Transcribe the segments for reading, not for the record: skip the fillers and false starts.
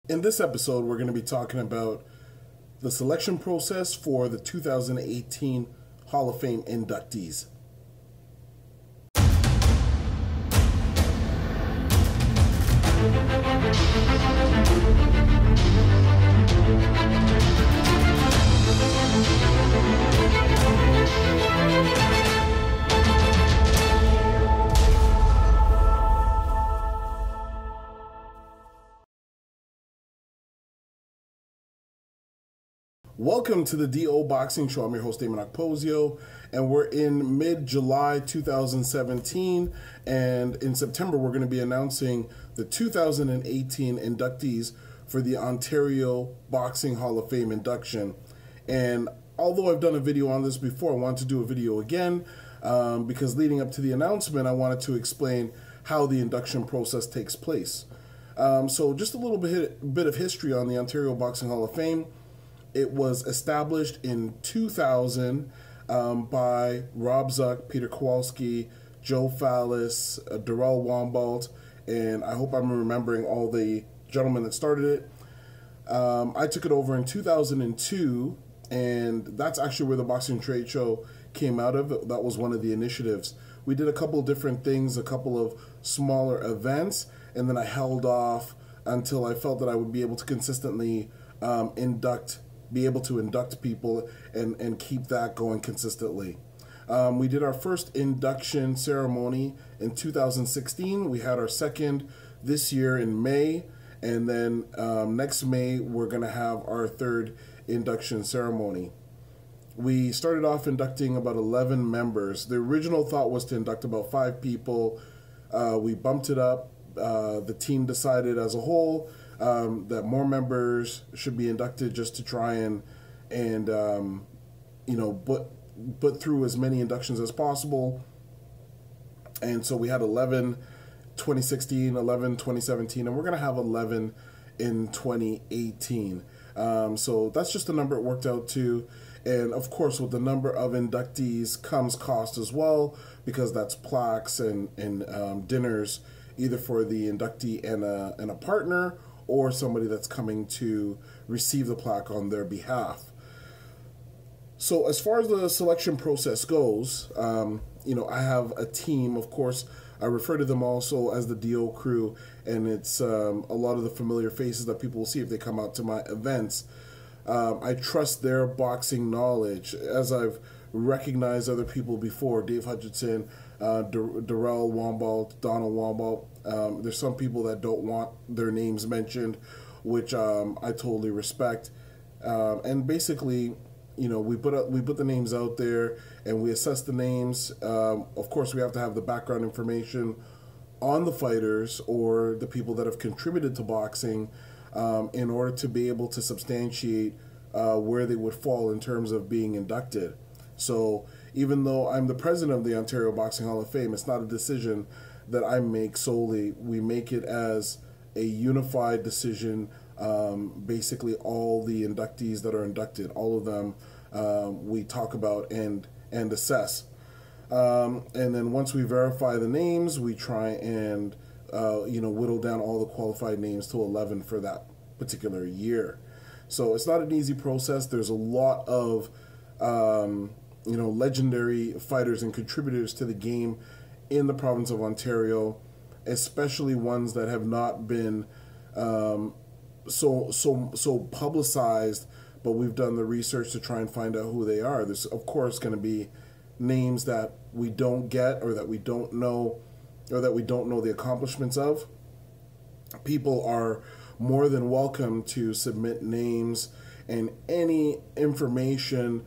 In this episode, we're going to be talking about the selection process for the 2018 Hall of Fame inductees. Welcome to the DO Boxing Show. I'm your host, Dameon Okposio, and we're in mid-July 2017, and in September we're going to be announcing the 2018 inductees for the Ontario Boxing Hall of Fame induction. And although I've done a video on this before, I want to do a video again because leading up to the announcement, I wanted to explain how the induction process takes place. So just a little bit of history on the Ontario Boxing Hall of Fame. It was established in 2000 by Rob Zuck, Peter Kowalski, Joe Fallis, Darrell Wombolt, and I hope I'm remembering all the gentlemen that started it. I took it over in 2002, and that's actually where the Boxing Trade Show came out of. That was one of the initiatives. We did a couple of different things, a couple of smaller events, and then I held off until I felt that I would be able to consistently be able to induct people and keep that going consistently. We did our first induction ceremony in 2016. We had our second this year in May, and then next May we're going to have our third induction ceremony. We started off inducting about 11 members. The original thought was to induct about 5 people. We bumped it up. The team decided as a whole that more members should be inducted just to try and put through as many inductions as possible. And so we had 11 2016, 11 2017, and we're going to have 11 in 2018. So that's just the number it worked out to. And of course, with the number of inductees comes cost as well, because that's plaques and dinners, either for the inductee and a partner, or somebody that's coming to receive the plaque on their behalf. So as far as the selection process goes, I have a team. Of course, I refer to them also as the DO crew, and it's a lot of the familiar faces that people will see if they come out to my events. I trust their boxing knowledge, as I've recognized other people before, Dave Hutchinson, Darrell Wombolt, Donald Wombolt. There's some people that don't want their names mentioned, which I totally respect. And basically, we put the names out there and we assess the names. Of course, we have to have the background information on the fighters or the people that have contributed to boxing in order to be able to substantiate where they would fall in terms of being inducted. So even though I'm the president of the Ontario Boxing Hall of Fame, it's not a decision that I make solely. We make it as a unified decision. Basically, all the inductees that are inducted, all of them, we talk about and assess. And then once we verify the names, we try and whittle down all the qualified names to 11 for that particular year. So it's not an easy process. There's a lot of legendary fighters and contributors to the game in the province of Ontario, especially ones that have not been so publicized, but we've done the research to try and find out who they are. There's, of course, going to be names that we don't get or that we don't know the accomplishments of. People are more than welcome to submit names and any information,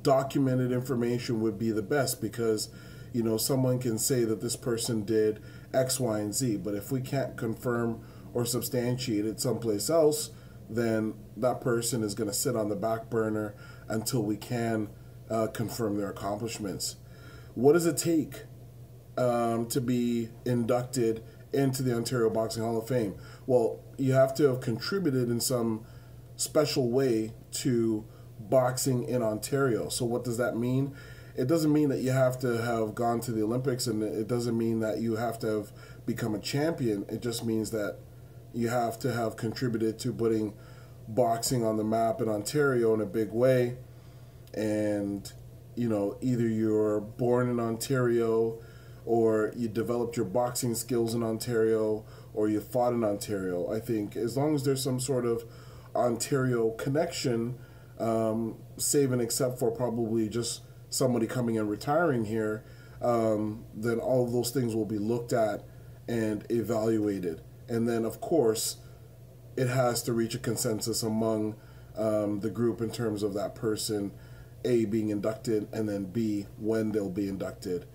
documented information would be the best, because someone can say that this person did X, Y, and Z, but if we can't confirm or substantiate it someplace else, then that person is going to sit on the back burner until we can confirm their accomplishments. What does it take to be inducted into the Ontario Boxing Hall of Fame? Well, you have to have contributed in some special way to boxing in Ontario. So what does that mean? It doesn't mean that you have to have gone to the Olympics, and it doesn't mean that you have to have become a champion. It just means that you have to have contributed to putting boxing on the map in Ontario in a big way. And, either you're born in Ontario, or you developed your boxing skills in Ontario, or you fought in Ontario. I think as long as there's some sort of Ontario connection, save and except for probably just somebody coming and retiring here, then all of those things will be looked at and evaluated. And then, of course, it has to reach a consensus among the group in terms of that person, A, being inducted, and then B, when they'll be inducted.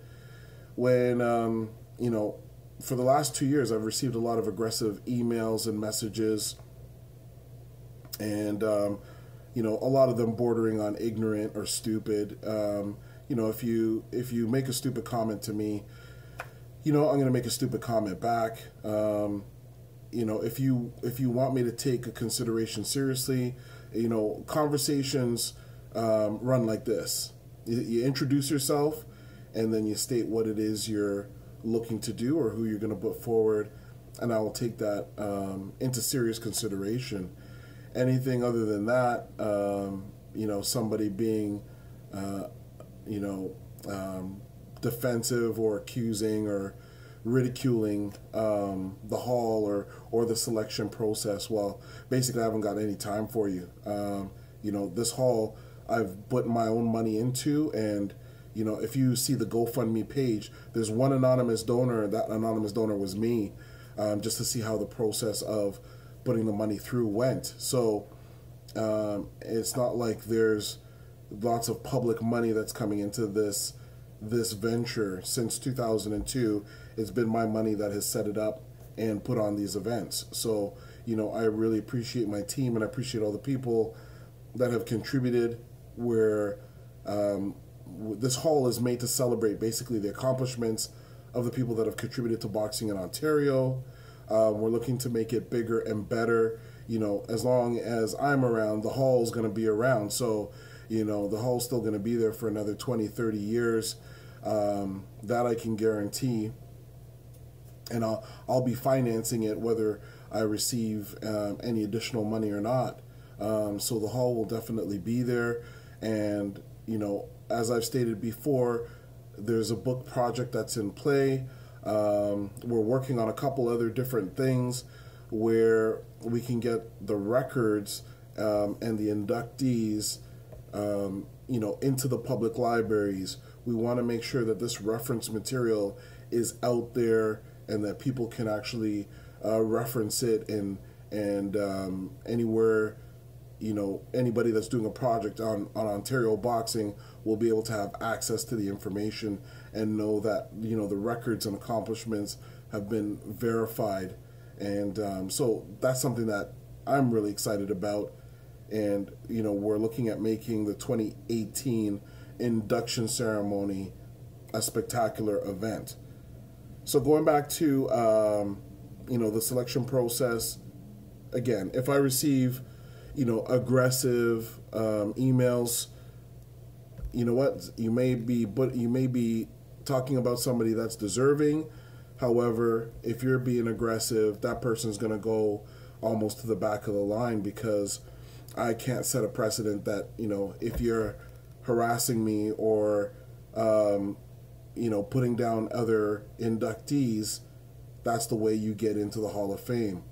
When, for the last 2 years, I've received a lot of aggressive emails and messages, and, a lot of them bordering on ignorant or stupid. If you make a stupid comment to me, I'm going to make a stupid comment back. If you want me to take a consideration seriously, conversations run like this. You introduce yourself, and then you state what it is you're looking to do or who you're going to put forward, and I will take that into serious consideration. Anything other than that, somebody being, defensive or accusing or ridiculing the hall or the selection process, well, basically I haven't got any time for you. This hall I've put my own money into, and if you see the GoFundMe page, there's one anonymous donor, and that anonymous donor was me, just to see how the process of putting the money through went. So it's not like there's lots of public money that's coming into this venture. Since 2002, it's been my money that has set it up and put on these events. So, I really appreciate my team, and I appreciate all the people that have contributed, where this hall is made to celebrate basically the accomplishments of the people that have contributed to boxing in Ontario. We're looking to make it bigger and better. As long as I'm around, the hall is going to be around. So, the hall's still going to be there for another 20, 30 years. That I can guarantee. And I'll be financing it whether I receive any additional money or not. So the hall will definitely be there. And, as I've stated before, there's a book project that's in play. We're working on a couple other different things where we can get the records and the inductees, into the public libraries. We want to make sure that this reference material is out there and that people can actually reference it, and anywhere, anybody that's doing a project on Ontario boxing will be able to have access to the information and know that, the records and accomplishments have been verified. And so that's something that I'm really excited about. And, we're looking at making the 2018 induction ceremony a spectacular event. So going back to, the selection process, again, if I receive, aggressive emails, you know what, you may be talking about somebody that's deserving. However, if you're being aggressive, that person's going to go almost to the back of the line, because I can't set a precedent that, if you're harassing me or, putting down other inductees, that's the way you get into the Hall of Fame.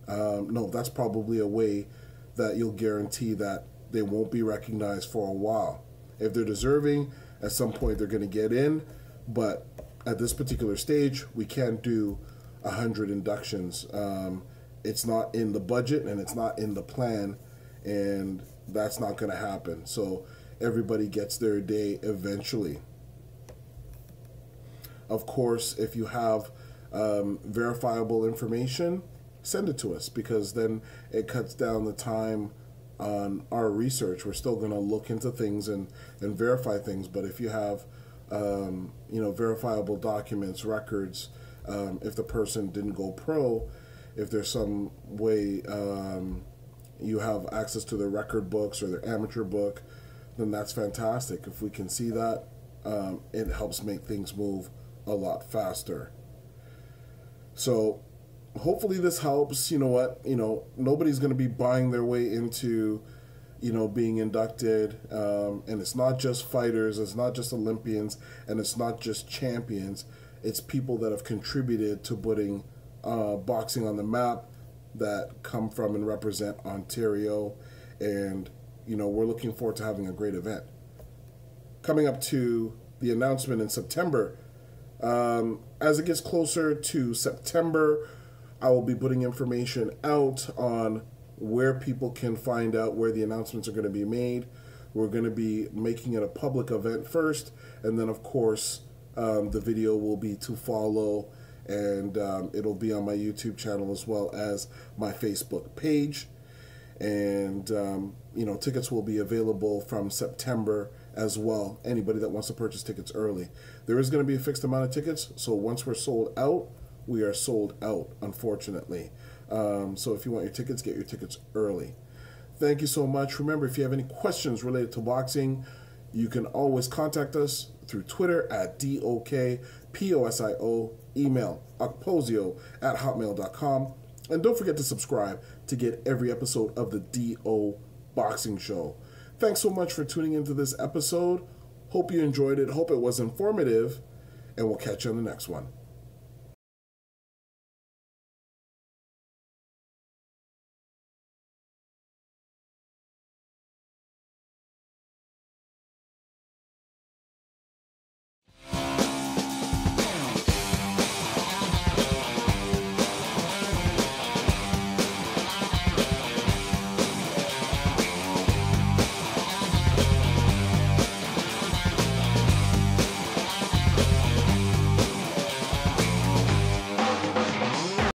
No, that's probably a way that you'll guarantee that they won't be recognized for a while. If they're deserving, at some point they're going to get in, but at this particular stage, we can't do 100 inductions. It's not in the budget, and it's not in the plan, and that's not going to happen. So everybody gets their day eventually. Of course, if you have verifiable information, send it to us, because then it cuts down the time on our research. We're still going to look into things and verify things, but if you have verifiable documents, records, if the person didn't go pro, if there's some way you have access to their record books or their amateur book, then that's fantastic. If we can see that, it helps make things move a lot faster. So hopefully this helps. You know what? Nobody's going to be buying their way into, being inducted. And it's not just fighters, it's not just Olympians, and it's not just champions. It's people that have contributed to putting boxing on the map, that come from and represent Ontario. And, we're looking forward to having a great event. Coming up to the announcement in September. As it gets closer to September, I will be putting information out on where people can find out where the announcements are going to be made. We're going to be making it a public event first, and then, of course, the video will be to follow, and it'll be on my YouTube channel as well as my Facebook page. And, tickets will be available from September as well. Anybody that wants to purchase tickets early. There is going to be a fixed amount of tickets, so once we're sold out, we are sold out, unfortunately. So if you want your tickets, get your tickets early. Thank you so much. Remember, if you have any questions related to boxing, you can always contact us through Twitter at DOKPOSIO, email okposio@hotmail.com, and don't forget to subscribe to get every episode of the DO Boxing Show. Thanks so much for tuning into this episode. Hope you enjoyed it. Hope it was informative, and we'll catch you on the next one.